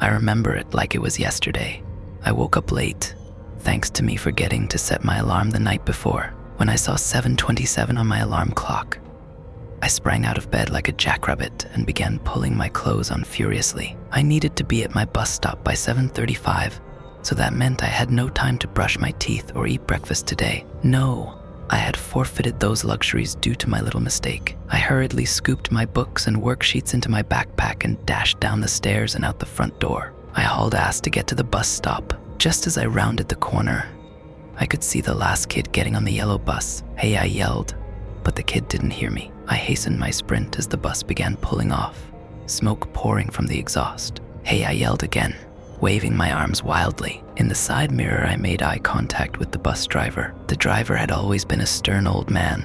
I remember it like it was yesterday. I woke up late, thanks to me forgetting to set my alarm the night before. When I saw 7:27 on my alarm clock, I sprang out of bed like a jackrabbit and began pulling my clothes on furiously. I needed to be at my bus stop by 7:35, so that meant I had no time to brush my teeth or eat breakfast today. No, I had forfeited those luxuries due to my little mistake. I hurriedly scooped my books and worksheets into my backpack and dashed down the stairs and out the front door. I hauled ass to get to the bus stop. Just as I rounded the corner, I could see the last kid getting on the yellow bus. "Hey," I yelled, but the kid didn't hear me. I hastened my sprint as the bus began pulling off, smoke pouring from the exhaust. "Hey," I yelled again, waving my arms wildly. In the side mirror, I made eye contact with the bus driver. The driver had always been a stern old man,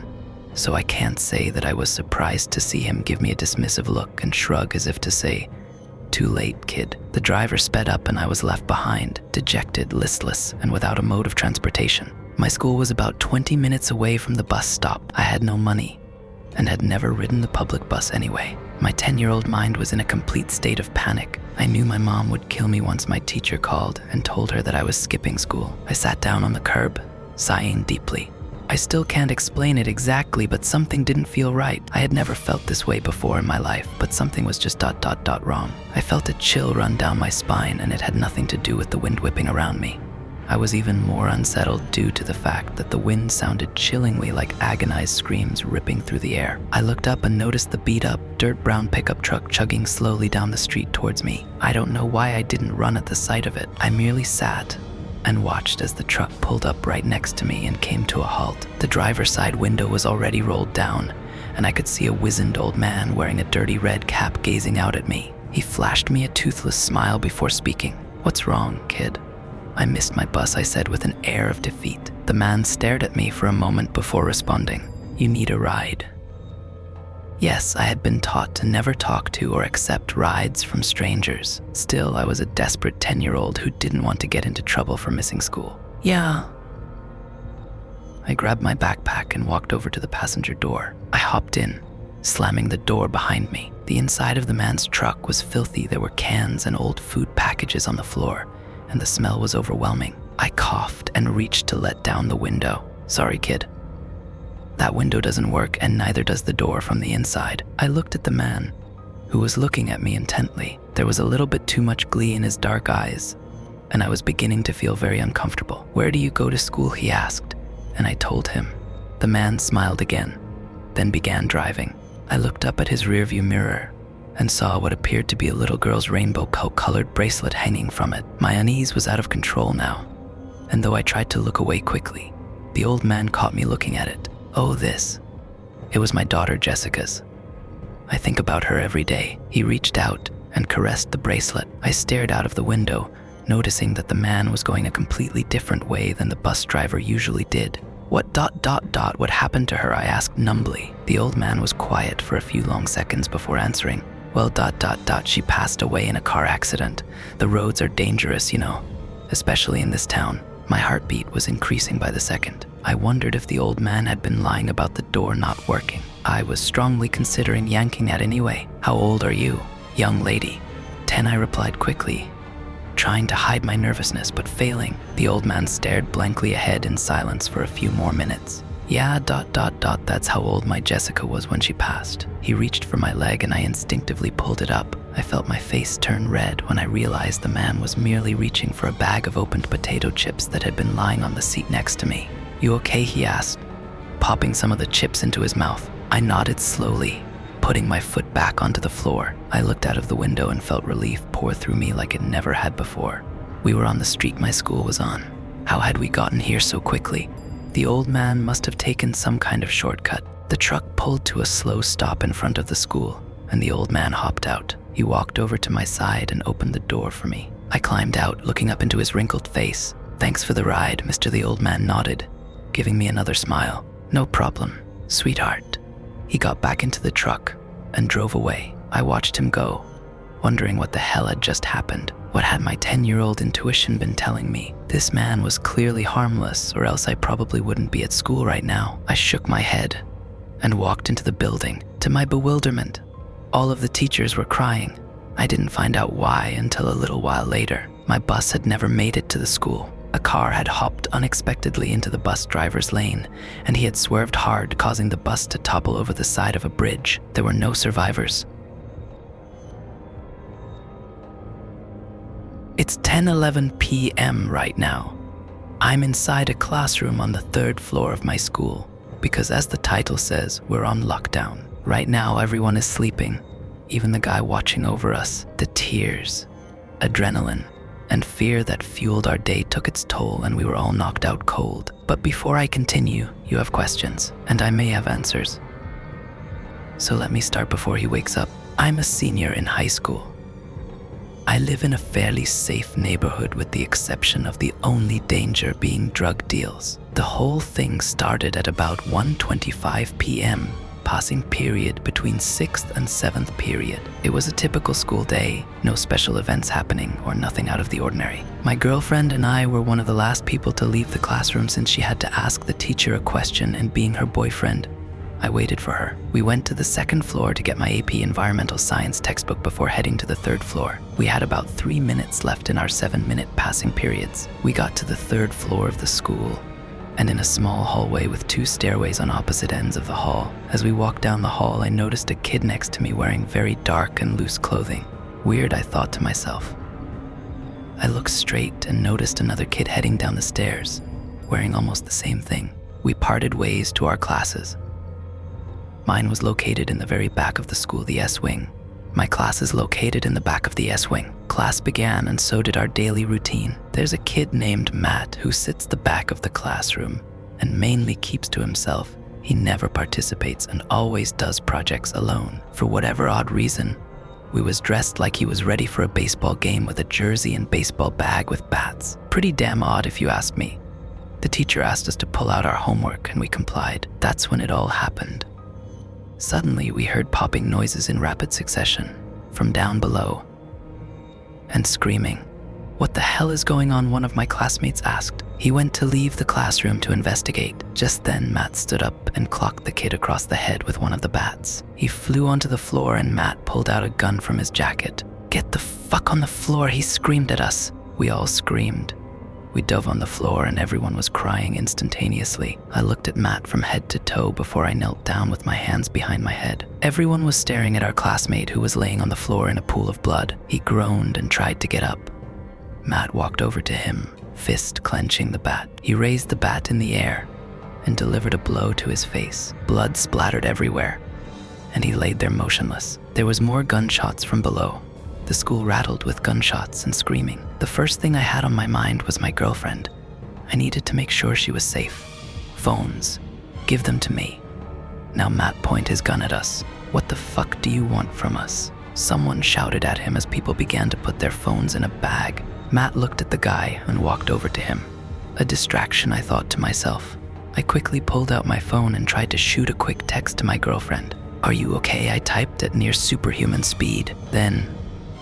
so I can't say that I was surprised to see him give me a dismissive look and shrug as if to say, "Too late, kid." The driver sped up and I was left behind, dejected, listless, and without a mode of transportation. My school was about 20 minutes away from the bus stop. I had no money and had never ridden the public bus anyway. My 10-year-old mind was in a complete state of panic. I knew my mom would kill me once my teacher called and told her that I was skipping school. I sat down on the curb, sighing deeply. I still can't explain it exactly, but something didn't feel right. I had never felt this way before in my life, but something was just ... wrong. I felt a chill run down my spine, and it had nothing to do with the wind whipping around me. I was even more unsettled due to the fact that the wind sounded chillingly like agonized screams ripping through the air. I looked up and noticed the beat-up, dirt-brown pickup truck chugging slowly down the street towards me. I don't know why I didn't run at the sight of it. I merely sat and watched as the truck pulled up right next to me and came to a halt. The driver's side window was already rolled down, and I could see a wizened old man wearing a dirty red cap gazing out at me. He flashed me a toothless smile before speaking. "What's wrong, kid?" "I missed my bus," I said with an air of defeat. The man stared at me for a moment before responding. "You need a ride." Yes, I had been taught to never talk to or accept rides from strangers. Still, I was a desperate 10-year-old who didn't want to get into trouble for missing school. "Yeah." I grabbed my backpack and walked over to the passenger door. I hopped in, slamming the door behind me. The inside of the man's truck was filthy. There were cans and old food packages on the floor, and the smell was overwhelming. I coughed and reached to let down the window. "Sorry, kid. That window doesn't work, and neither does the door from the inside." I looked at the man, who was looking at me intently. There was a little bit too much glee in his dark eyes, and I was beginning to feel very uncomfortable. "Where do you go to school?" he asked, and I told him. The man smiled again, then began driving. I looked up at his rearview mirror and saw what appeared to be a little girl's rainbow-colored bracelet hanging from it. My unease was out of control now, and though I tried to look away quickly, the old man caught me looking at it. "Oh, this." It was my daughter Jessica's. "I think about her every day." He reached out and caressed the bracelet. I stared out of the window, noticing that the man was going a completely different way than the bus driver usually did. What ... what happened to her?" I asked numbly. The old man was quiet for a few long seconds before answering. "Well ... she passed away in a car accident. The roads are dangerous, you know, especially in this town." My heartbeat was increasing by the second. I wondered if the old man had been lying about the door not working. I was strongly considering yanking it anyway. "How old are you, young lady?" 10, I replied quickly, trying to hide my nervousness but failing. The old man stared blankly ahead in silence for a few more minutes. "Yeah ... that's how old my Jessica was when she passed." He reached for my leg and I instinctively pulled it up. I felt my face turn red when I realized the man was merely reaching for a bag of opened potato chips that had been lying on the seat next to me. "You okay?" he asked, popping some of the chips into his mouth. I nodded slowly, putting my foot back onto the floor. I looked out of the window and felt relief pour through me like it never had before. We were on the street my school was on. How had we gotten here so quickly? The old man must have taken some kind of shortcut. The truck pulled to a slow stop in front of the school, and the old man hopped out. He walked over to my side and opened the door for me. I climbed out, looking up into his wrinkled face. "Thanks for the ride, Mr." The old man nodded, giving me another smile. "No problem, sweetheart." He got back into the truck and drove away. I watched him go, wondering what the hell had just happened. What had my 10-year-old intuition been telling me? This man was clearly harmless, or else I probably wouldn't be at school right now. I shook my head and walked into the building. To my bewilderment, all of the teachers were crying. I didn't find out why until a little while later. My bus had never made it to the school. A car had hopped unexpectedly into the bus driver's lane, and he had swerved hard, causing the bus to topple over the side of a bridge. There were no survivors. It's 10:11 p.m. right now. I'm inside a classroom on the 3rd floor of my school because, as the title says, we're on lockdown. Right now, everyone is sleeping, even the guy watching over us. The tears, adrenaline, and fear that fueled our day took its toll, and we were all knocked out cold. But before I continue, you have questions, and I may have answers. So let me start before he wakes up. I'm a senior in high school. I live in a fairly safe neighborhood, with the exception of the only danger being drug deals. The whole thing started at about 1:25 p.m., passing period between 6th and 7th period. It was a typical school day, no special events happening or nothing out of the ordinary. My girlfriend and I were one of the last people to leave the classroom, since she had to ask the teacher a question, and being her boyfriend, I waited for her. We went to the 2nd floor to get my AP Environmental Science textbook before heading to the 3rd floor. We had about 3 minutes left in our 7-minute passing periods. We got to the 3rd floor of the school, and in a small hallway with 2 stairways on opposite ends of the hall. As we walked down the hall, I noticed a kid next to me wearing very dark and loose clothing. Weird, I thought to myself. I looked straight and noticed another kid heading down the stairs, wearing almost the same thing. We parted ways to our classes. Mine was located in the very back of the school, the S-Wing. My class is located in the back of the S-Wing. Class began, and so did our daily routine. There's a kid named Matt who sits the back of the classroom and mainly keeps to himself. He never participates and always does projects alone. For whatever odd reason, we was dressed like he was ready for a baseball game, with a jersey and baseball bag with bats. Pretty damn odd if you ask me. The teacher asked us to pull out our homework, and we complied. That's when it all happened. Suddenly, we heard popping noises in rapid succession from down below, and screaming. "What the hell is going on?" one of my classmates asked. He went to leave the classroom to investigate. Just then, Matt stood up and clocked the kid across the head with one of the bats. He flew onto the floor, and Matt pulled out a gun from his jacket. "Get the fuck on the floor," he screamed at us. We all screamed. We dove on the floor, and everyone was crying instantaneously. I looked at Matt from head to toe before I knelt down with my hands behind my head. Everyone was staring at our classmate, who was laying on the floor in a pool of blood. He groaned and tried to get up. Matt walked over to him, fist clenching the bat. He raised the bat in the air and delivered a blow to his face. Blood splattered everywhere, and he laid there motionless. There was more gunshots from below. The school rattled with gunshots and screaming. The first thing I had on my mind was my girlfriend. I needed to make sure she was safe. Phones. Give them to me. Now Matt pointed his gun at us. "What the fuck do you want from us?" Someone shouted at him as people began to put their phones in a bag. Matt looked at the guy and walked over to him. A distraction, I thought to myself. I quickly pulled out my phone and tried to shoot a quick text to my girlfriend. "Are you okay?" I typed at near superhuman speed. Then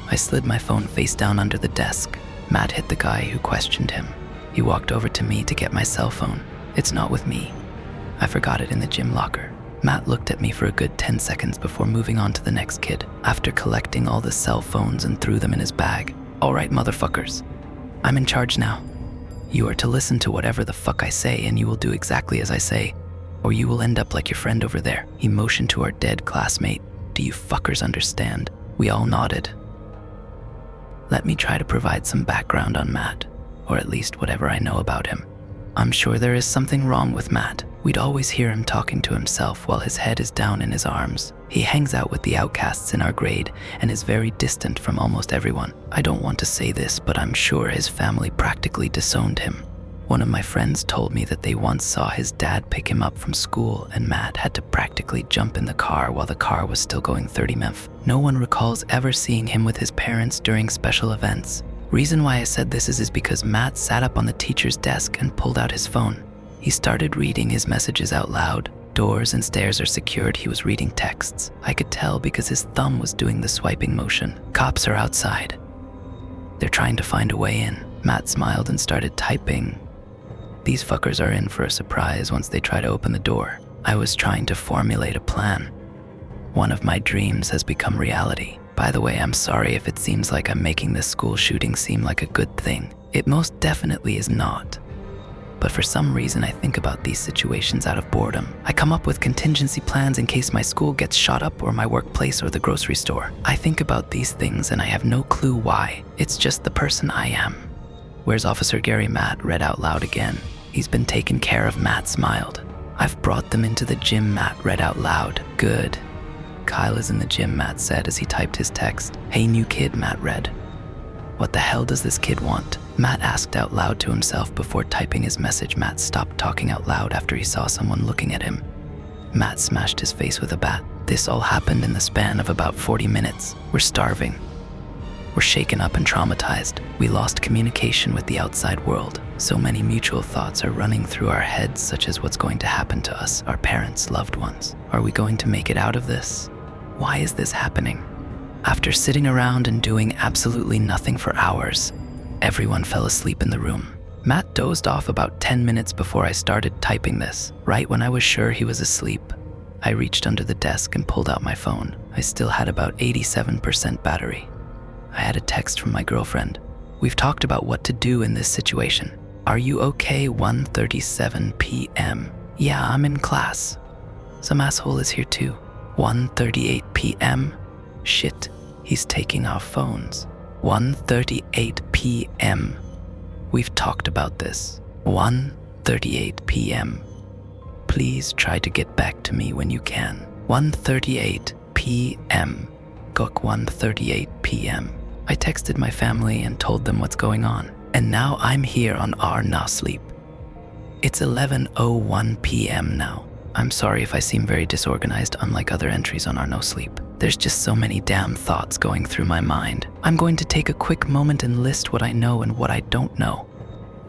I slid my phone face down under the desk. Matt hit the guy who questioned him. He walked over to me to get my cell phone. "It's not with me. I forgot it in the gym locker." Matt looked at me for a good 10 seconds before moving on to the next kid. After collecting all the cell phones and threw them in his bag. "All right, motherfuckers. I'm in charge now. You are to listen to whatever the fuck I say, and you will do exactly as I say, or you will end up like your friend over there." He motioned to our dead classmate. "Do you fuckers understand?" We all nodded. Let me try to provide some background on Matt, or at least whatever I know about him. I'm sure there is something wrong with Matt. We'd always hear him talking to himself while his head is down in his arms. He hangs out with the outcasts in our grade and is very distant from almost everyone. I don't want to say this, but I'm sure his family practically disowned him. One of my friends told me that they once saw his dad pick him up from school, and Matt had to practically jump in the car while the car was still going 30 mph. No one recalls ever seeing him with his parents during special events. Reason why I said this is because Matt sat up on the teacher's desk and pulled out his phone. He started reading his messages out loud. Doors and stairs are secured. He was reading texts. I could tell because his thumb was doing the swiping motion. "Cops are outside. They're trying to find a way in." Matt smiled and started typing. These fuckers are in for a surprise once they try to open the door. I was trying to formulate a plan. One of my dreams has become reality. By the way, I'm sorry if it seems like I'm making this school shooting seem like a good thing. It most definitely is not. But for some reason, I think about these situations out of boredom. I come up with contingency plans in case my school gets shot up or my workplace or the grocery store. I think about these things and I have no clue why. It's just the person I am. Where's Officer Gary? Matt read out loud again. He's been taken care of, Matt smiled. I've brought them into the gym, Matt read out loud. Good. Kyle is in the gym, Matt said as he typed his text. Hey, new kid, Matt read. What the hell does this kid want? Matt asked out loud to himself before typing his message. Matt stopped talking out loud after he saw someone looking at him. Matt smashed his face with a bat. This all happened in the span of about 40 minutes. We're starving. We're shaken up and traumatized. We lost communication with the outside world. So many mutual thoughts are running through our heads, such as what's going to happen to us, our parents, loved ones. Are we going to make it out of this? Why is this happening? After sitting around and doing absolutely nothing for hours, everyone fell asleep in the room. Matt dozed off about 10 minutes before I started typing this. Right when I was sure he was asleep, I reached under the desk and pulled out my phone. I still had about 87% battery. I had a text from my girlfriend. We've talked about what to do in this situation. Are you okay? 1:37 p.m. Yeah, I'm in class. Some asshole is here too. 1:38 p.m. Shit, he's taking our phones. 1:38 p.m. We've talked about this. 1:38 p.m. Please try to get back to me when you can. 1:38 p.m. Gok 1:38 p.m. I texted my family and told them what's going on. And now I'm here on our no sleep. It's 11:01 p.m. now. I'm sorry if I seem very disorganized, unlike other entries on our no sleep. There's just so many damn thoughts going through my mind. I'm going to take a quick moment and list what I know and what I don't know.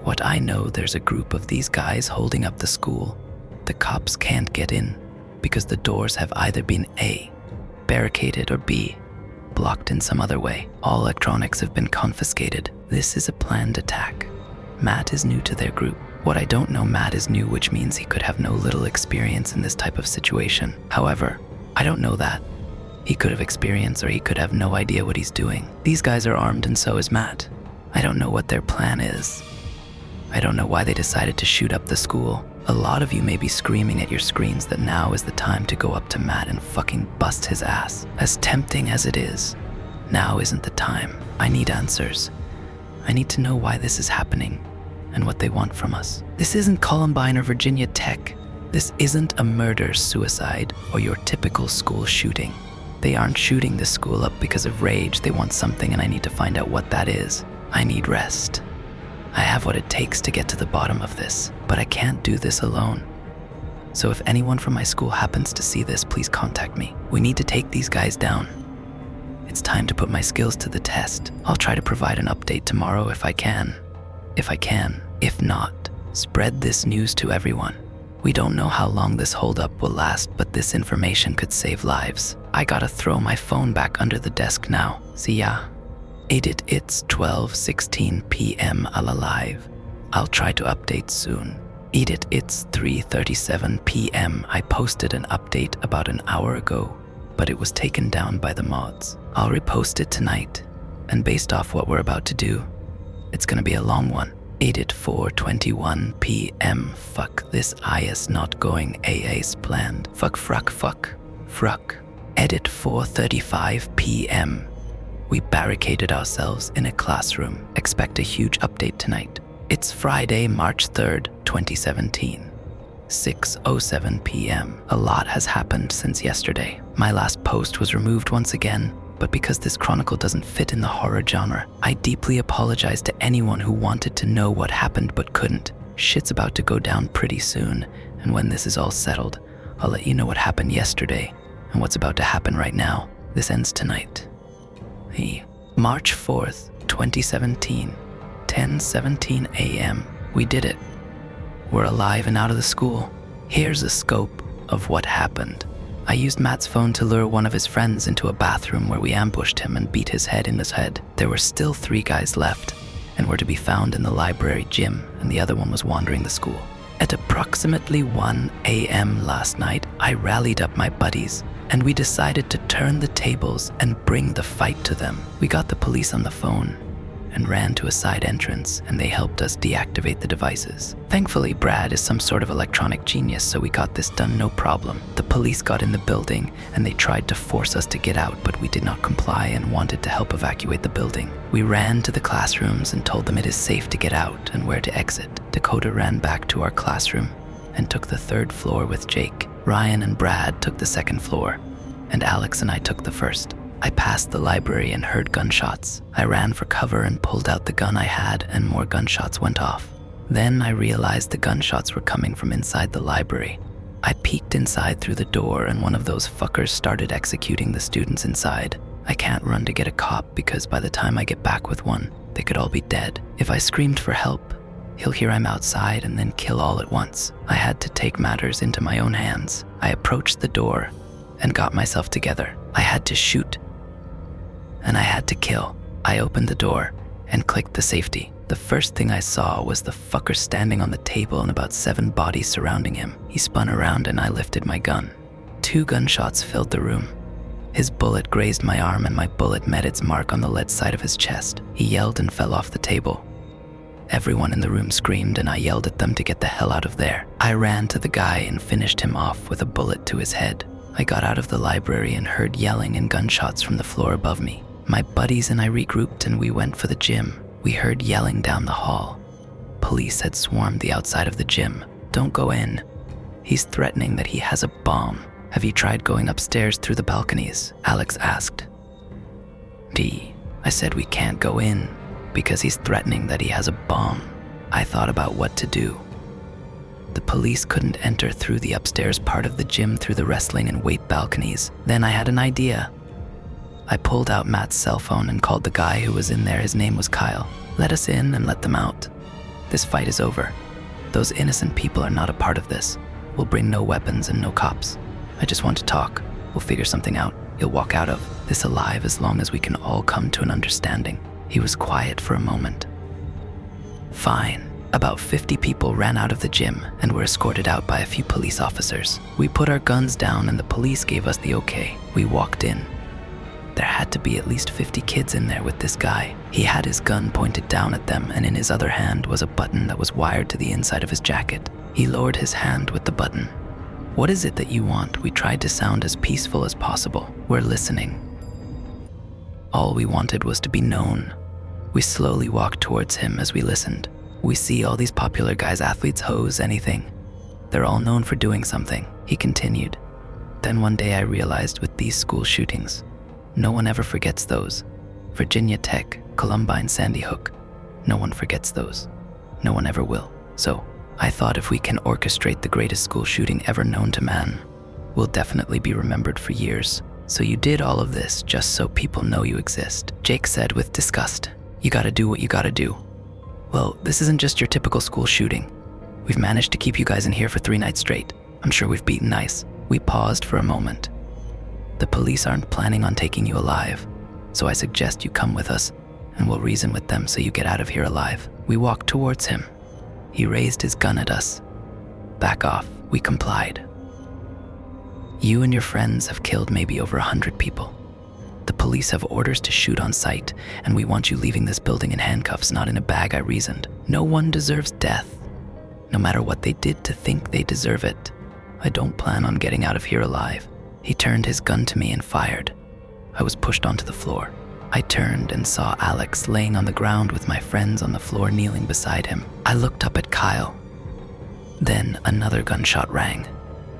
What I know, there's a group of these guys holding up the school. The cops can't get in because the doors have either been A, barricaded, or B, blocked in some other way. All electronics have been confiscated. This is a planned attack. Matt is new to their group. What I don't know, Matt is new, which means he could have no little experience in this type of situation. However, I don't know that. He could have experience or he could have no idea what he's doing. These guys are armed and so is Matt. I don't know what their plan is. I don't know why they decided to shoot up the school. A lot of you may be screaming at your screens that now is the time to go up to Matt and fucking bust his ass. As tempting as it is, now isn't the time. I need answers. I need to know why this is happening and what they want from us. This isn't Columbine or Virginia Tech. This isn't a murder, suicide, or your typical school shooting. They aren't shooting this school up because of rage. They want something and I need to find out what that is. I need rest. I have what it takes to get to the bottom of this, but I can't do this alone. So if anyone from my school happens to see this, please contact me. We need to take these guys down. It's time to put my skills to the test. I'll try to provide an update tomorrow if I can. If not, spread this news to everyone. We don't know how long this holdup will last, but this information could save lives. I gotta throw my phone back under the desk now. See ya. Edit, it's 12:16 p.m. I'll alive. I'll try to update soon. Edit, it's 3:37 p.m. I posted an update about an hour ago, but it was taken down by the mods. I'll repost it tonight, and based off what we're about to do, it's gonna be a long one. Edit 4:21 p.m. Fuck, this is not going as planned. Fuck. Edit 4:35 p.m. We barricaded ourselves in a classroom. Expect a huge update tonight. It's Friday, March 3rd, 2017. 6:07 p.m. A lot has happened since yesterday. My last post was removed once again, but because this chronicle doesn't fit in the horror genre, I deeply apologize to anyone who wanted to know what happened but couldn't. Shit's about to go down pretty soon, and when this is all settled, I'll let you know what happened yesterday and what's about to happen right now. This ends tonight. March 4th, 2017, 10:17 a.m. We did it. We're alive and out of the school. Here's a scope of what happened. I used Matt's phone to lure one of his friends into a bathroom where we ambushed him and beat his head in his head. There were still 3 guys left and were to be found in the library gym, and the other one was wandering the school. At approximately 1 a.m. last night, I rallied up my buddies and we decided to turn the tables and bring the fight to them. We got the police on the phone and ran to a side entrance, and they helped us deactivate the devices. Thankfully, Brad is some sort of electronic genius, so we got this done no problem. The police got in the building and they tried to force us to get out, but we did not comply and wanted to help evacuate the building. We ran to the classrooms and told them it is safe to get out and where to exit. Dakota ran back to our classroom and took the 3rd floor with Jake. Ryan and Brad took the 2nd floor, and Alex and I took the 1st. I passed the library and heard gunshots. I ran for cover and pulled out the gun I had, and more gunshots went off. Then I realized the gunshots were coming from inside the library. I peeked inside through the door, and one of those fuckers started executing the students inside. I can't run to get a cop because by the time I get back with one, they could all be dead. If I screamed for help, he'll hear I'm outside and then kill all at once. I had to take matters into my own hands. I approached the door and got myself together. I had to shoot and I had to kill. I opened the door and clicked the safety. The first thing I saw was the fucker standing on the table and about 7 bodies surrounding him. He spun around and I lifted my gun. 2 gunshots filled the room. His bullet grazed my arm and my bullet met its mark on the lead side of his chest. He yelled and fell off the table. Everyone in the room screamed and I yelled at them to get the hell out of there. I ran to the guy and finished him off with a bullet to his head. I got out of the library and heard yelling and gunshots from the floor above me. My buddies and I regrouped and we went for the gym. We heard yelling down the hall. Police had swarmed the outside of the gym. Don't go in. He's threatening that he has a bomb. Have you tried going upstairs through the balconies? Alex asked. I said we can't go in because he's threatening that he has a bomb. I thought about what to do. The police couldn't enter through the upstairs part of the gym through the wrestling and weight balconies. Then I had an idea. I pulled out Matt's cell phone and called the guy who was in there. His name was Kyle. Let us in and let them out. This fight is over. Those innocent people are not a part of this. We'll bring no weapons and no cops. I just want to talk. We'll figure something out. You'll walk out of this alive as long as we can all come to an understanding. He was quiet for a moment. Fine. About 50 people ran out of the gym and were escorted out by a few police officers. We put our guns down and the police gave us the okay. We walked in. There had to be at least 50 kids in there with this guy. He had his gun pointed down at them, and in his other hand was a button that was wired to the inside of his jacket. He lowered his hand with the button. What is it that you want? We tried to sound as peaceful as possible. We're listening. All we wanted was to be known. We slowly walked towards him as we listened. We see all these popular guys, athletes, hoes, anything. They're all known for doing something, he continued. Then one day I realized with these school shootings, no one ever forgets those. Virginia Tech, Columbine, Sandy Hook. No one forgets those. No one ever will. So, I thought if we can orchestrate the greatest school shooting ever known to man, we'll definitely be remembered for years. So you did all of this just so people know you exist. Jake said with disgust, you gotta do what you gotta do. Well, this isn't just your typical school shooting. We've managed to keep you guys in here for 3 nights straight. I'm sure we've beaten ice. We paused for a moment. The police aren't planning on taking you alive, so I suggest you come with us and we'll reason with them so you get out of here alive. We walked towards him. He raised his gun at us. Back off, we complied. You and your friends have killed maybe over 100 people. The police have orders to shoot on sight, and we want you leaving this building in handcuffs, not in a bag, I reasoned. No one deserves death, no matter what they did to think they deserve it. I don't plan on getting out of here alive. He turned his gun to me and fired. I was pushed onto the floor. I turned and saw Alex laying on the ground with my friends on the floor kneeling beside him. I looked up at Kyle. Then another gunshot rang.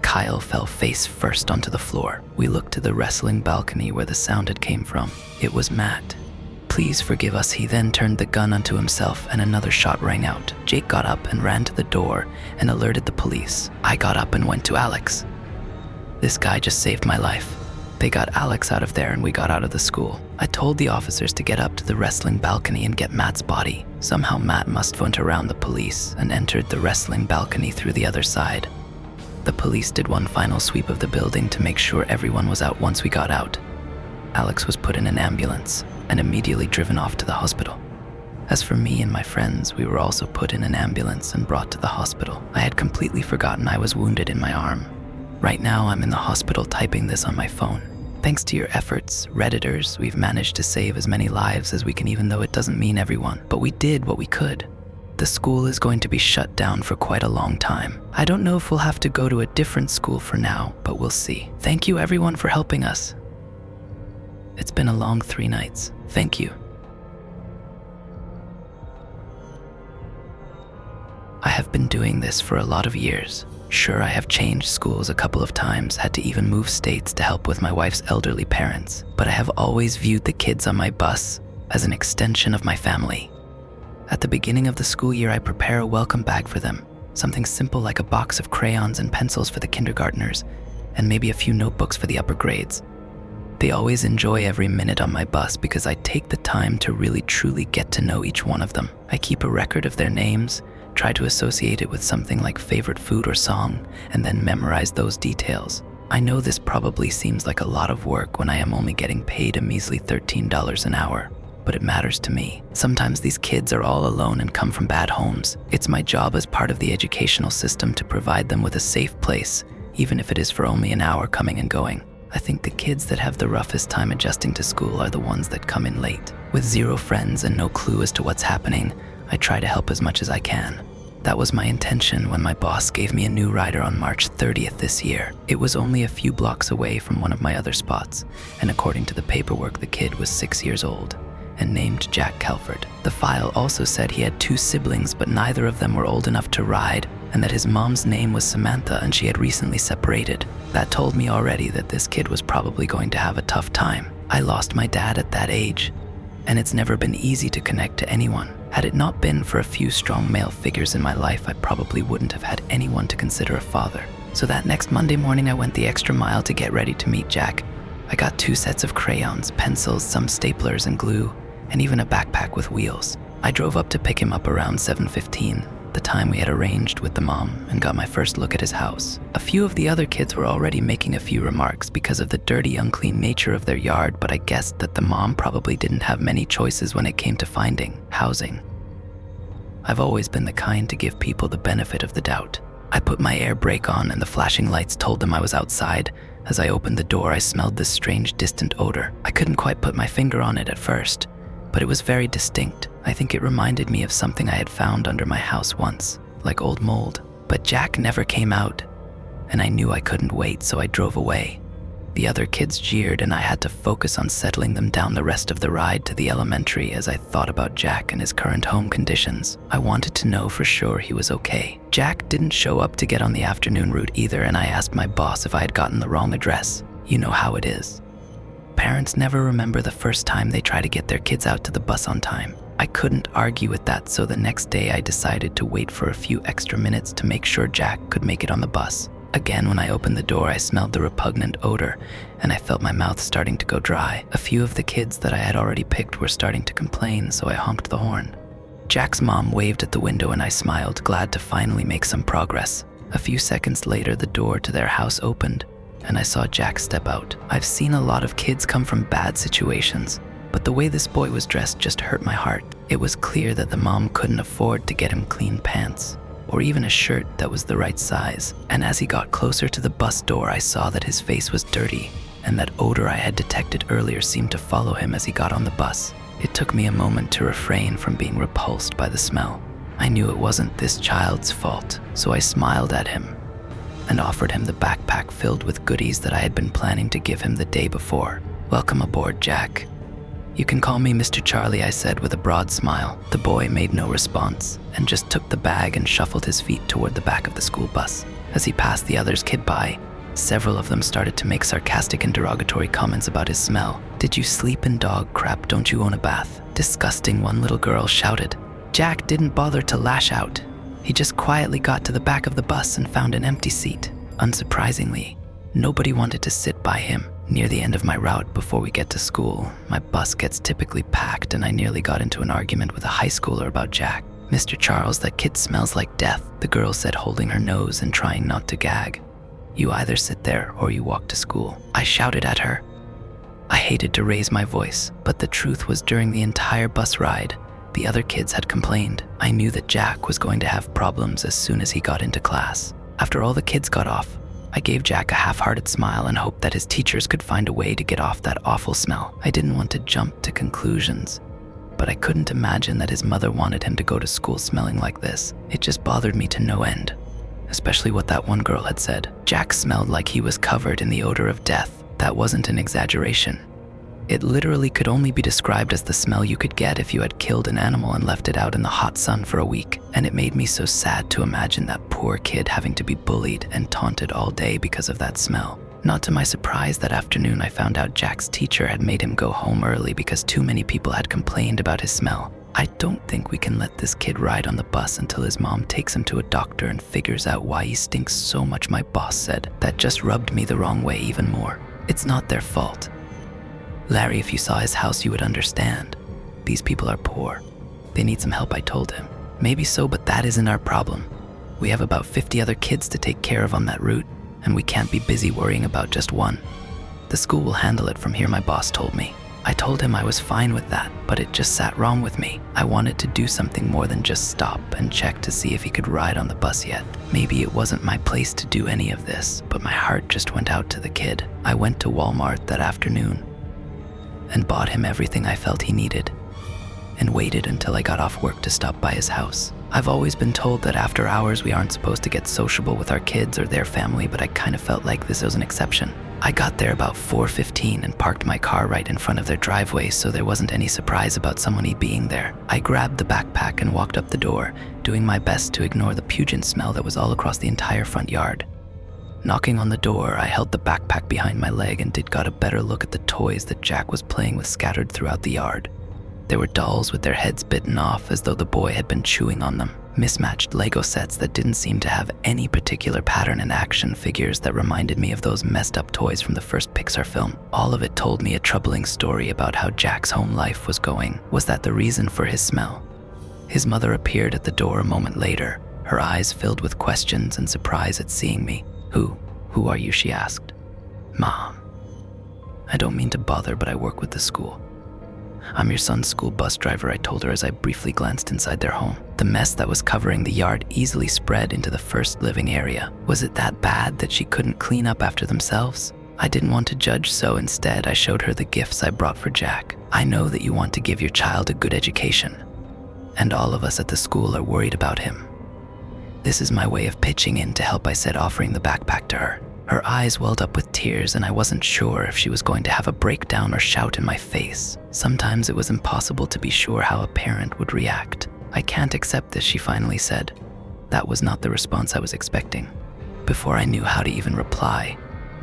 Kyle fell face first onto the floor. We looked to the wrestling balcony where the sound had came from. It was Matt. Please forgive us. He then turned the gun onto himself and another shot rang out. Jake got up and ran to the door and alerted the police. I got up and went to Alex. This guy just saved my life. They got Alex out of there and we got out of the school. I told the officers to get up to the wrestling balcony and get Matt's body. Somehow Matt must went around the police and entered the wrestling balcony through the other side. The police did one final sweep of the building to make sure everyone was out once we got out. Alex was put in an ambulance and immediately driven off to the hospital. As for me and my friends, we were also put in an ambulance and brought to the hospital. I had completely forgotten I was wounded in my arm. Right now, I'm in the hospital typing this on my phone. Thanks to your efforts, Redditors, we've managed to save as many lives as we can, even though it doesn't mean everyone. But we did what we could. The school is going to be shut down for quite a long time. I don't know if we'll have to go to a different school for now, but we'll see. Thank you everyone for helping us. It's been a long 3 nights. Thank you. I have been doing this for a lot of years. Sure, I have changed schools a couple of times, had to even move states to help with my wife's elderly parents, but I have always viewed the kids on my bus as an extension of my family. At the beginning of the school year, I prepare a welcome bag for them, something simple like a box of crayons and pencils for the kindergartners, and maybe a few notebooks for the upper grades. They always enjoy every minute on my bus because I take the time to really truly get to know each one of them. I keep a record of their names, try to associate it with something like favorite food or song, and then memorize those details. I know this probably seems like a lot of work when I am only getting paid a measly $13 an hour, but it matters to me. Sometimes these kids are all alone and come from bad homes. It's my job as part of the educational system to provide them with a safe place, even if it is for only an hour coming and going. I think the kids that have the roughest time adjusting to school are the ones that come in late. With 0 friends and no clue as to what's happening, I try to help as much as I can. That was my intention when my boss gave me a new rider on March 30th this year. It was only a few blocks away from one of my other spots, and according to the paperwork, the kid was 6 years old and named Jack Kelford. The file also said he had 2 siblings, but neither of them were old enough to ride, and that his mom's name was Samantha and she had recently separated. That told me already that this kid was probably going to have a tough time. I lost my dad at that age, and it's never been easy to connect to anyone. Had it not been for a few strong male figures in my life, I probably wouldn't have had anyone to consider a father. So that next Monday morning, I went the extra mile to get ready to meet Jack. I got 2 sets of crayons, pencils, some staplers and glue, and even a backpack with wheels. I drove up to pick him up around 7:15, the time we had arranged with the mom, and got my first look at his house. A few of the other kids were already making a few remarks because of the dirty, unclean nature of their yard, but I guessed that the mom probably didn't have many choices when it came to finding housing. I've always been the kind to give people the benefit of the doubt. I put my air brake on and the flashing lights told them I was outside. As I opened the door, I smelled this strange, distant odor. I couldn't quite put my finger on it at first, but it was very distinct. I think it reminded me of something I had found under my house once, like old mold. But Jack never came out, and I knew I couldn't wait, so I drove away. The other kids jeered, and I had to focus on settling them down the rest of the ride to the elementary as I thought about Jack and his current home conditions. I wanted to know for sure he was okay. Jack didn't show up to get on the afternoon route either, and I asked my boss if I had gotten the wrong address. You know how it is. Parents never remember the first time they try to get their kids out to the bus on time. I couldn't argue with that, so the next day I decided to wait for a few extra minutes to make sure Jack could make it on the bus. Again, when I opened the door, I smelled the repugnant odor, and I felt my mouth starting to go dry. A few of the kids that I had already picked were starting to complain, so I honked the horn. Jack's mom waved at the window and I smiled, glad to finally make some progress. A few seconds later, the door to their house opened, and I saw Jack step out. I've seen a lot of kids come from bad situations, but the way this boy was dressed just hurt my heart. It was clear that the mom couldn't afford to get him clean pants, or even a shirt that was the right size. And as he got closer to the bus door, I saw that his face was dirty, and that odor I had detected earlier seemed to follow him as he got on the bus. It took me a moment to refrain from being repulsed by the smell. I knew it wasn't this child's fault, so I smiled at him and offered him the backpack filled with goodies that I had been planning to give him the day before. "Welcome aboard, Jack. You can call me Mr. Charlie," I said with a broad smile. The boy made no response and just took the bag and shuffled his feet toward the back of the school bus. As he passed the others' kid by, several of them started to make sarcastic and derogatory comments about his smell. "Did you sleep in dog crap? Don't you own a bath? Disgusting," one little girl shouted. Jack didn't bother to lash out. He just quietly got to the back of the bus and found an empty seat. Unsurprisingly, nobody wanted to sit by him. Near the end of my route before we get to school, my bus gets typically packed and I nearly got into an argument with a high schooler about Jack. "Mr. Charles, that kid smells like death," the girl said, holding her nose and trying not to gag. "You either sit there or you walk to school," I shouted at her. I hated to raise my voice, but the truth was during the entire bus ride, The other kids had complained. I knew that Jack was going to have problems as soon as he got into class. After all the kids got off, I gave Jack a half-hearted smile and hoped that his teachers could find a way to get off that awful smell. I didn't want to jump to conclusions, but I couldn't imagine that his mother wanted him to go to school smelling like this. It just bothered me to no end, especially what that one girl had said. Jack smelled like he was covered in the odor of death. That wasn't an exaggeration. It literally could only be described as the smell you could get if you had killed an animal and left it out in the hot sun for a week. And it made me so sad to imagine that poor kid having to be bullied and taunted all day because of that smell. Not to my surprise, that afternoon I found out Jack's teacher had made him go home early because too many people had complained about his smell. I don't think we can let this kid ride on the bus until his mom takes him to a doctor and figures out why he stinks so much, my boss said. That just rubbed me the wrong way even more. It's not their fault. Larry, if you saw his house, you would understand. These people are poor. They need some help, I told him. Maybe so, but that isn't our problem. We have about 50 other kids to take care of on that route, and we can't be busy worrying about just one. The school will handle it from here, my boss told me. I told him I was fine with that, but it just sat wrong with me. I wanted to do something more than just stop and check to see if he could ride on the bus yet. Maybe it wasn't my place to do any of this, but my heart just went out to the kid. I went to Walmart that afternoon and bought him everything I felt he needed, and waited until I got off work to stop by his house. I've always been told that after hours we aren't supposed to get sociable with our kids or their family, but I kind of felt like this was an exception. I got there about 4:15 and parked my car right in front of their driveway, so there wasn't any surprise about someone being there. I grabbed the backpack and walked up the door, doing my best to ignore the pungent smell that was all across the entire front yard. Knocking on the door, I held the backpack behind my leg and got a better look at the toys that Jack was playing with scattered throughout the yard. There were dolls with their heads bitten off as though the boy had been chewing on them. Mismatched Lego sets that didn't seem to have any particular pattern, and action figures that reminded me of those messed up toys from the first Pixar film. All of it told me a troubling story about how Jack's home life was going. Was that the reason for his smell? His mother appeared at the door a moment later, her eyes filled with questions and surprise at seeing me. Who are you? She asked. Mom. I don't mean to bother, but I work with the school. I'm your son's school bus driver, I told her as I briefly glanced inside their home. The mess that was covering the yard easily spread into the first living area. Was it that bad that she couldn't clean up after themselves? I didn't want to judge, so instead I showed her the gifts I brought for Jack. I know that you want to give your child a good education, and all of us at the school are worried about him. This is my way of pitching in to help, I said, offering the backpack to her. Her eyes welled up with tears, and I wasn't sure if she was going to have a breakdown or shout in my face. Sometimes it was impossible to be sure how a parent would react. I can't accept this, she finally said. That was not the response I was expecting. Before I knew how to even reply,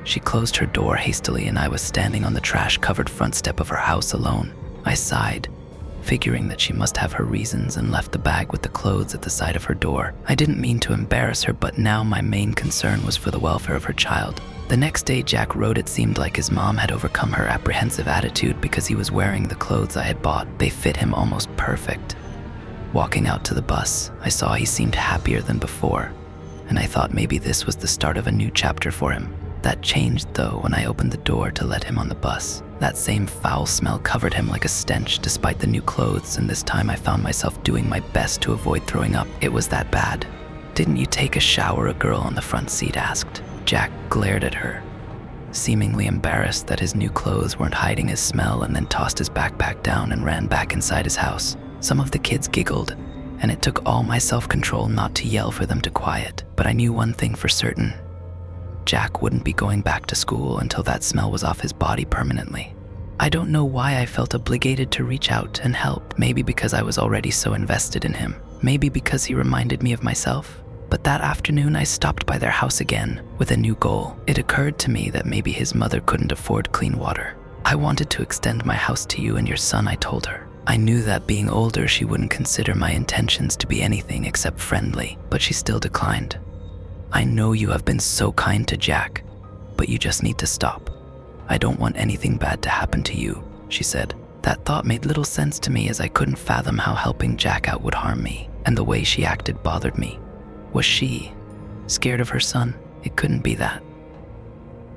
she closed her door hastily, and I was standing on the trash-covered front step of her house alone. I sighed, figuring that she must have her reasons, and left the bag with the clothes at the side of her door. I didn't mean to embarrass her, but now my main concern was for the welfare of her child. The next day Jack wrote it seemed like his mom had overcome her apprehensive attitude because he was wearing the clothes I had bought. They fit him almost perfect. Walking out to the bus, I saw he seemed happier than before, and I thought maybe this was the start of a new chapter for him. That changed, though, when I opened the door to let him on the bus. That same foul smell covered him like a stench despite the new clothes, and this time I found myself doing my best to avoid throwing up. It was that bad. Didn't you take a shower? A girl on the front seat asked. Jack glared at her, seemingly embarrassed that his new clothes weren't hiding his smell, and then tossed his backpack down and ran back inside his house. Some of the kids giggled, and it took all my self-control not to yell for them to quiet. But I knew one thing for certain. Jack wouldn't be going back to school until that smell was off his body permanently. I don't know why I felt obligated to reach out and help. Maybe because I was already so invested in him. Maybe because he reminded me of myself. But that afternoon I stopped by their house again with a new goal. It occurred to me that maybe his mother couldn't afford clean water. I wanted to extend my house to you and your son, I told her. I knew that being older she wouldn't consider my intentions to be anything except friendly, but she still declined. I know you have been so kind to Jack, but you just need to stop. I don't want anything bad to happen to you, she said. That thought made little sense to me, as I couldn't fathom how helping Jack out would harm me, and the way she acted bothered me. Was she scared of her son? It couldn't be that.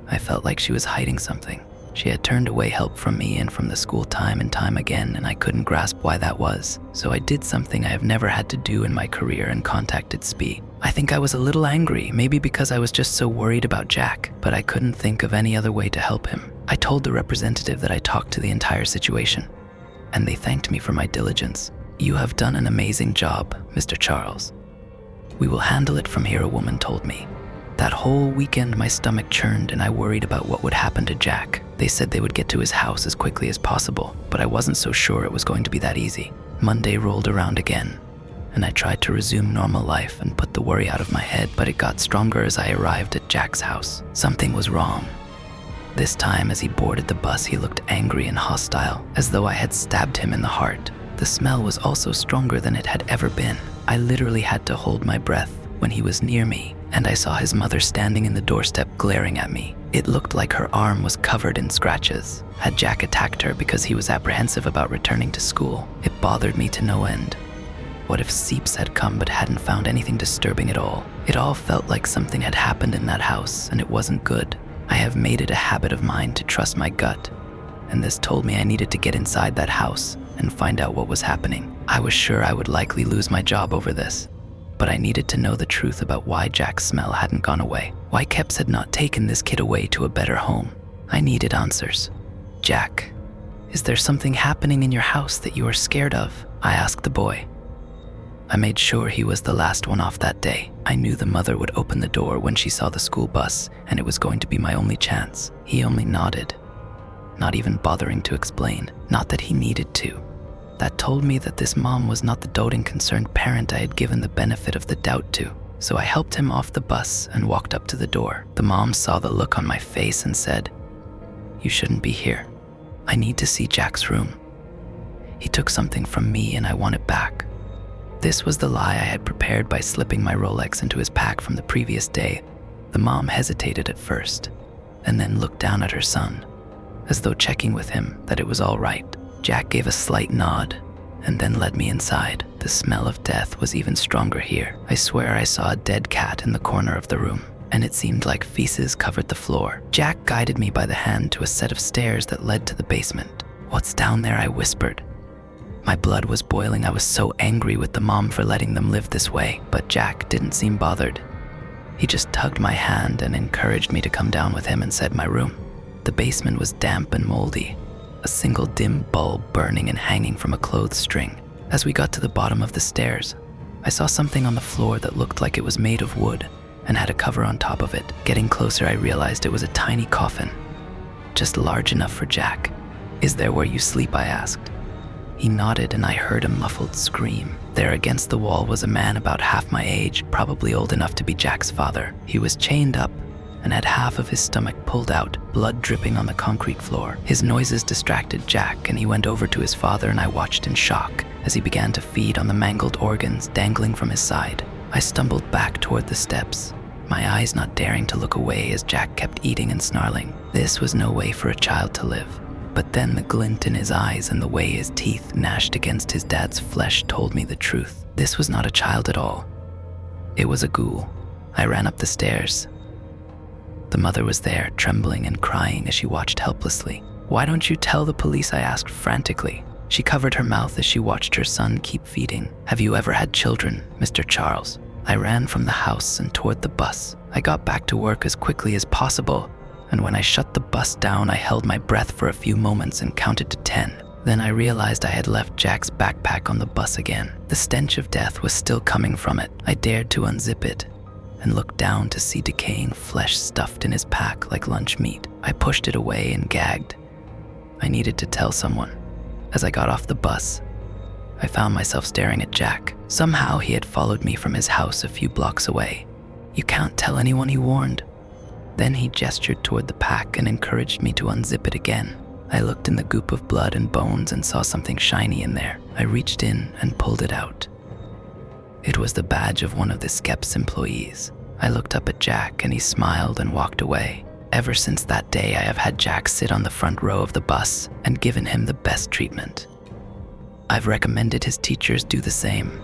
I felt like she was hiding something. She had turned away help from me and from the school time and time again, and I couldn't grasp why that was. So I did something I have never had to do in my career and contacted SPI. I think I was a little angry, maybe because I was just so worried about Jack, but I couldn't think of any other way to help him. I told the representative that I talked to the entire situation, and they thanked me for my diligence. "You have done an amazing job, Mr. Charles. We will handle it from here," a woman told me. That whole weekend my stomach churned and I worried about what would happen to Jack. They said they would get to his house as quickly as possible, but I wasn't so sure it was going to be that easy. Monday rolled around again, and I tried to resume normal life and put the worry out of my head, but it got stronger as I arrived at Jack's house. Something was wrong. This time, as he boarded the bus, he looked angry and hostile, as though I had stabbed him in the heart. The smell was also stronger than it had ever been. I literally had to hold my breath when he was near me, and I saw his mother standing in the doorstep glaring at me. It looked like her arm was covered in scratches. Had Jack attacked her because he was apprehensive about returning to school? It bothered me to no end. What if Seeps had come but hadn't found anything disturbing at all? It all felt like something had happened in that house, and it wasn't good. I have made it a habit of mine to trust my gut, and this told me I needed to get inside that house and find out what was happening. I was sure I would likely lose my job over this, but I needed to know the truth about why Jack's smell hadn't gone away. Why Kepps had not taken this kid away to a better home. I needed answers. "Jack, is there something happening in your house that you are scared of?" I asked the boy. I made sure he was the last one off that day. I knew the mother would open the door when she saw the school bus, and it was going to be my only chance. He only nodded, not even bothering to explain. Not that he needed to. That told me that this mom was not the doting, concerned parent I had given the benefit of the doubt to. So I helped him off the bus and walked up to the door. The mom saw the look on my face and said, "You shouldn't be here. I need to see Jack's room. He took something from me and I want it back." This was the lie I had prepared by slipping my Rolex into his pack from the previous day. The mom hesitated at first, and then looked down at her son, as though checking with him that it was all right. Jack gave a slight nod, and then led me inside. The smell of death was even stronger here. I swear I saw a dead cat in the corner of the room, and it seemed like feces covered the floor. Jack guided me by the hand to a set of stairs that led to the basement. "What's down there?" I whispered. My blood was boiling. I was so angry with the mom for letting them live this way, but Jack didn't seem bothered. He just tugged my hand and encouraged me to come down with him and said my room. The basement was damp and moldy, a single dim bulb burning and hanging from a clothes string. As we got to the bottom of the stairs, I saw something on the floor that looked like it was made of wood and had a cover on top of it. Getting closer, I realized it was a tiny coffin, just large enough for Jack. "Is there where you sleep?" I asked. He nodded and I heard a muffled scream. There against the wall was a man about half my age, probably old enough to be Jack's father. He was chained up and had half of his stomach pulled out, blood dripping on the concrete floor. His noises distracted Jack and he went over to his father, and I watched in shock as he began to feed on the mangled organs dangling from his side. I stumbled back toward the steps, my eyes not daring to look away as Jack kept eating and snarling. This was no way for a child to live. But then the glint in his eyes and the way his teeth gnashed against his dad's flesh told me the truth. This was not a child at all. It was a ghoul. I ran up the stairs. The mother was there, trembling and crying as she watched helplessly. "Why don't you tell the police?" I asked frantically. She covered her mouth as she watched her son keep feeding. "Have you ever had children, Mr. Charles?" I ran from the house and toward the bus. I got back to work as quickly as possible, and when I shut the bus down, I held my breath for a few moments and counted to 10. Then I realized I had left Jack's backpack on the bus again. The stench of death was still coming from it. I dared to unzip it and looked down to see decaying flesh stuffed in his pack like lunch meat. I pushed it away and gagged. I needed to tell someone. As I got off the bus, I found myself staring at Jack. Somehow he had followed me from his house a few blocks away. "You can't tell anyone," he warned. Then he gestured toward the pack and encouraged me to unzip it again. I looked in the goop of blood and bones and saw something shiny in there. I reached in and pulled it out. It was the badge of one of the Skeps employees. I looked up at Jack and he smiled and walked away. Ever since that day, I have had Jack sit on the front row of the bus and given him the best treatment. I've recommended his teachers do the same.